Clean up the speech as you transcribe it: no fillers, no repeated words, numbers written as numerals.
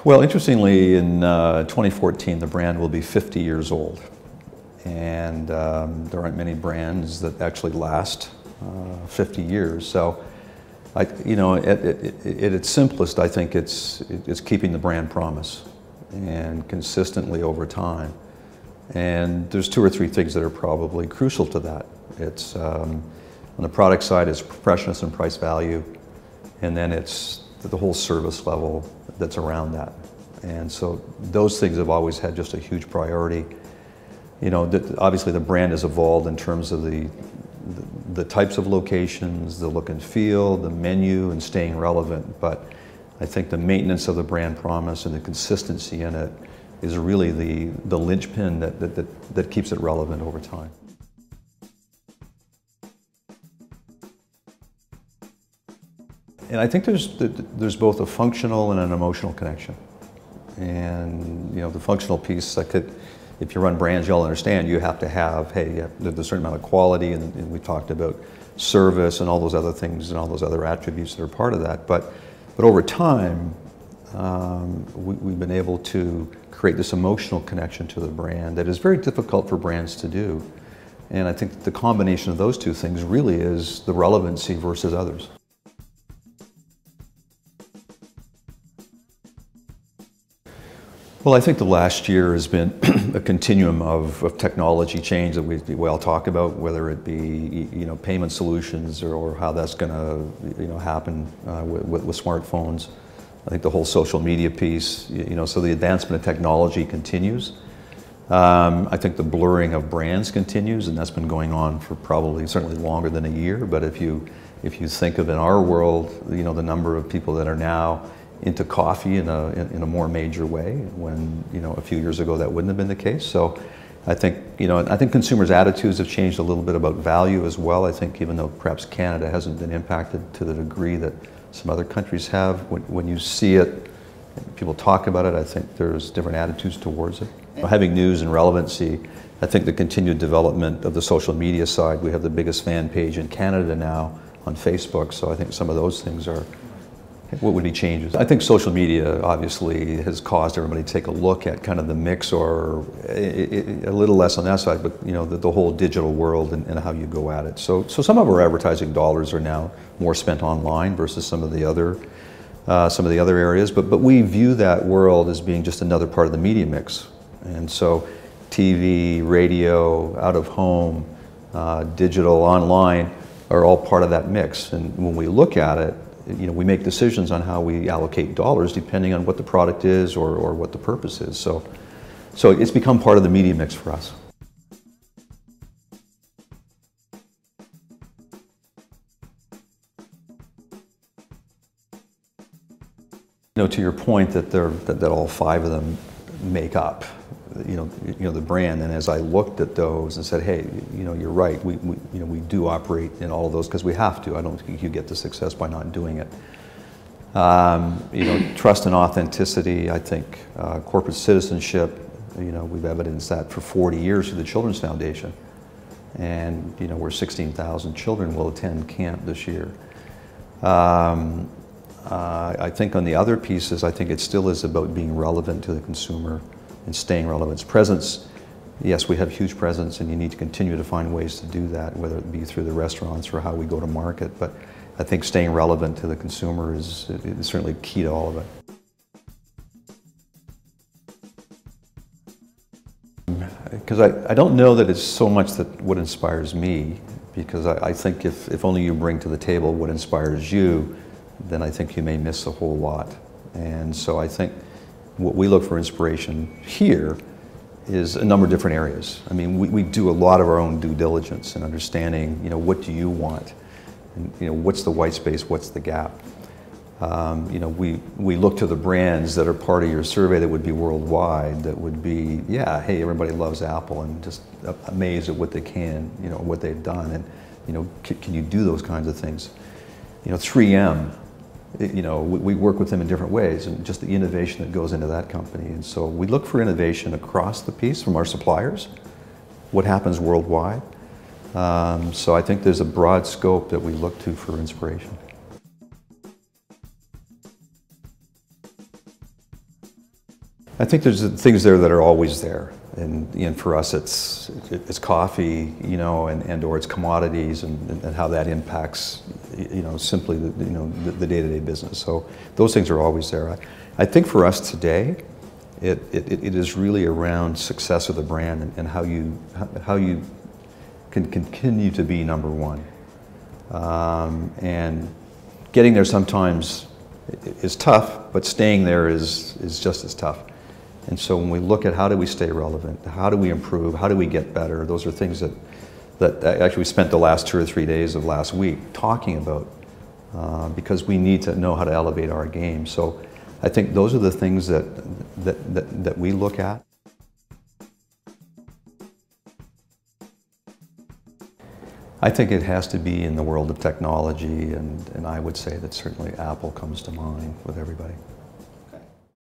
Well, interestingly, in 2014, the brand will be 50 years old. And there aren't many brands that actually last 50 years. So, at its simplest, I think it's keeping the brand promise and consistently over time. And there's two or three things that are probably crucial to that. It's on the product side, it's freshness and price value, and then it's the whole service level that's around that. And so those things have always had just a huge priority. Obviously the brand has evolved in terms of the types of locations, the look and feel, the menu, and staying relevant. But I think the maintenance of the brand promise and the consistency in it is really the linchpin that keeps it relevant over time. And I think there's both a functional and an emotional connection. And the functional piece, if you run brands, you'll understand you have to have, hey, there's a certain amount of quality, and we talked about service and all those other things and all those other attributes that are part of that. But over time, we've been able to create this emotional connection to the brand that is very difficult for brands to do. And I think the combination of those two things really is the relevancy versus others. Well, I think the last year has been a continuum of technology change that we all talk about, whether it be payment solutions or how that's going to happen with smartphones. I think the whole social media piece, so the advancement of technology continues. I think the blurring of brands continues, and that's been going on for probably certainly longer than a year. But if you think of in our world, the number of people that are now into coffee in a more major way, when a few years ago that wouldn't have been the case. So I think consumers' attitudes have changed a little bit about value as well. I think even though perhaps Canada hasn't been impacted to the degree that some other countries have, when you see it, people talk about it, I think there's different attitudes towards it. Having news and relevancy, I think the continued development of the social media side, we have the biggest fan page in Canada now on Facebook, so I think some of those things are what would be changes. I think social media obviously has caused everybody to take a look at kind of the mix, or a little less on that side, but the whole digital world and how you go at it. So some of our advertising dollars are now more spent online versus some of the other areas, but we view that world as being just another part of the media mix. And so TV, radio, out of home, digital, online are all part of that mix. And when we look at it, we make decisions on how we allocate dollars depending on what the product is or what the purpose is. So it's become part of the media mix for us. To your point that all five of them make up, the brand. And as I looked at those and said, hey, you're right. We do operate in all of those because we have to. I don't think you get the success by not doing it. Trust and authenticity. I think corporate citizenship. We've evidenced that for 40 years through the Children's Foundation, and where 16,000 children will attend camp this year. I think on the other pieces, I think it still is about being relevant to the consumer and staying relevant. Presence, yes, we have huge presence, and you need to continue to find ways to do that, whether it be through the restaurants or how we go to market. But I think staying relevant to the consumer is certainly key to all of it. Because I don't know that it's so much that what inspires me, because I think if only you bring to the table what inspires you, then I think you may miss a whole lot. And so I think what we look for inspiration here is a number of different areas. I mean, we do a lot of our own due diligence and understanding, what do you want? And, what's the white space, what's the gap? We look to the brands that are part of your survey that would be worldwide, that would be, yeah, hey, everybody loves Apple, and just amazed at what they can, what they've done, and, can you do those kinds of things? 3M, we work with them in different ways, and just the innovation that goes into that company. And so we look for innovation across the piece from our suppliers, what happens worldwide. So I think there's a broad scope that we look to for inspiration. I think there's things there that are always there, and for us it's coffee, and or it's commodities, and how that impacts, simply the day-to-day business. So those things are always there. I think for us today, it is really around success of the brand and how you can continue to be number one, and getting there sometimes is tough, but staying there is just as tough. And so when we look at how do we stay relevant, how do we improve, how do we get better, those are things that actually we spent the last 2 or 3 days of last week talking about, because we need to know how to elevate our game. So I think those are the things that we look at. I think it has to be in the world of technology, and I would say that certainly Apple comes to mind with everybody.